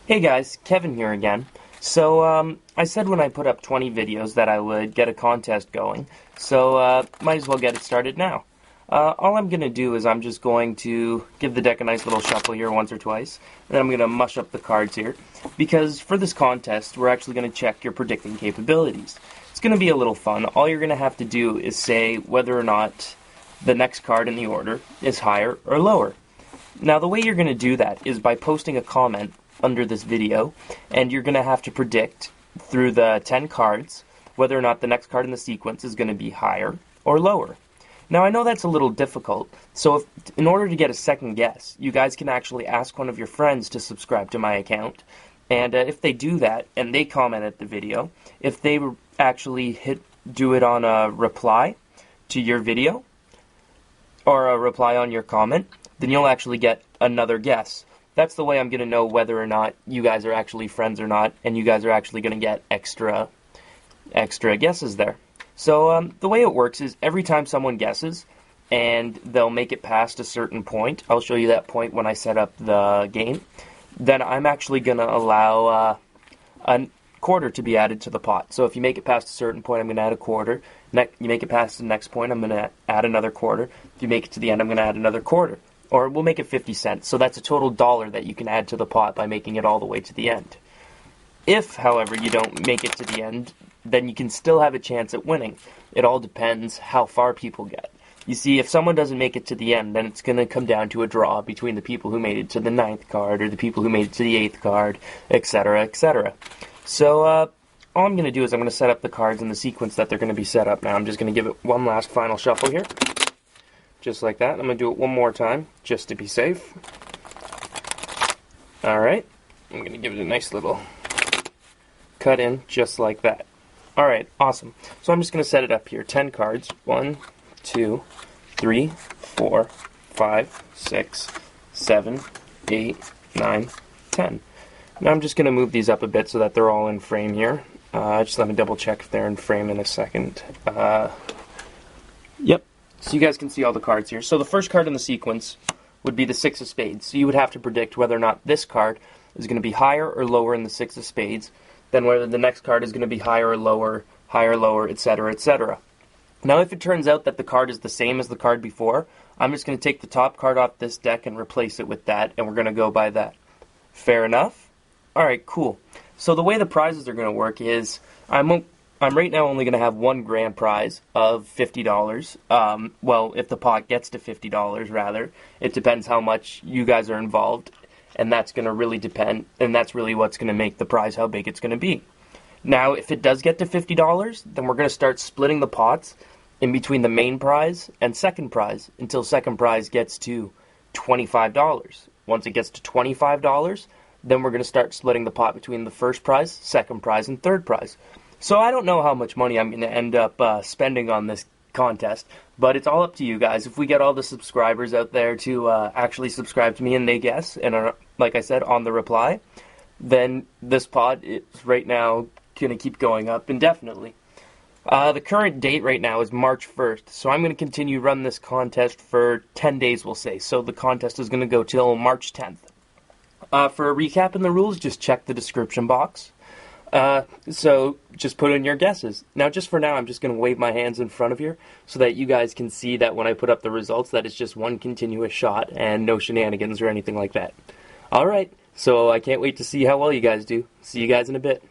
Hey guys, Kevin here again. So, I said when I put up 20 videos that I would get a contest going, so might as well get it started now. All I'm going to do is I'm just going to give the deck a nice little shuffle here once or twice, and then I'm going to mush up the cards here, because for this contest, we're actually going to check your predicting capabilities. It's going to be a little fun. All you're going to have to do is say whether or not the next card in the order is higher or lower. Now, the way you're going to do that is by posting a comment under this video, and you're going to have to predict through the 10 cards whether or not the next card in the sequence is going to be higher or lower. Now, I know that's a little difficult, so in order to get a second guess, you guys can actually ask one of your friends to subscribe to my account, and if they do that, and they comment at the video, if they actually do it on a reply to your video, or a reply on your comment, then you'll actually get another guess. That's the way I'm going to know whether or not you guys are actually friends or not, and you guys are actually going to get extra guesses there. So the way it works is every time someone guesses, and they'll make it past a certain point, I'll show you that point when I set up the game, then I'm actually going to allow a quarter to be added to the pot. So if you make it past a certain point, I'm going to add a quarter. You make it past the next point, I'm going to add another quarter. If you make it to the end, I'm going to add another quarter. Or we'll make it 50 cents. So that's a total $1 that you can add to the pot by making it all the way to the end. If, however, you don't make it to the end, then you can still have a chance at winning. It all depends how far people get. You see, if someone doesn't make it to the end, then it's going to come down to a draw between the people who made it to the 9th card or the people who made it to the 8th card, etc., etc. So, all I'm going to do is I'm going to set up the cards in the sequence that they're going to be set up now. I'm just going to give it one last final shuffle here. Just like that. I'm going to do it one more time, just to be safe. Alright. I'm going to give it a nice little cut in, just like that. Alright, awesome. So I'm just going to set it up here. 10 cards. 1, 2, 3, 4, 5, 6, 7, 8, 9, 10. Now I'm just going to move these up a bit so that they're all in frame here. Just let me double check if they're in frame in a second. Yep. So you guys can see all the cards here. So the first card in the sequence would be the 6 of spades. So you would have to predict whether or not this card is going to be higher or lower in the 6 of spades, then whether the next card is going to be higher or lower, etc., etc. Now if it turns out that the card is the same as the card before, I'm just going to take the top card off this deck and replace it with that, and we're going to go by that. Fair enough? Alright, cool. So the way the prizes are going to work is, I'm right now only going to have one grand prize of $50. Well, if the pot gets to $50, rather. It depends how much you guys are involved, and that's going to really depend, and that's really what's going to make the prize how big it's going to be. Now, if it does get to $50, then we're going to start splitting the pots in between the main prize and second prize until second prize gets to $25. Once it gets to $25, then we're going to start splitting the pot between the first prize, second prize, and third prize. So I don't know how much money I'm going to end up spending on this contest, but it's all up to you guys. If we get all the subscribers out there to actually subscribe to me and they guess, and are, like I said, on the reply, then this pod is right now going to keep going up indefinitely. The current date right now is March 1st, so I'm going to continue run this contest for 10 days, we'll say. So the contest is going to go till March 10th. For a recap in the rules, just check the description box. So just put in your guesses. Now, just for now, I'm just going to wave my hands in front of here so that you guys can see that when I put up the results that it's just one continuous shot and no shenanigans or anything like that. Alright, so I can't wait to see how well you guys do. See you guys in a bit.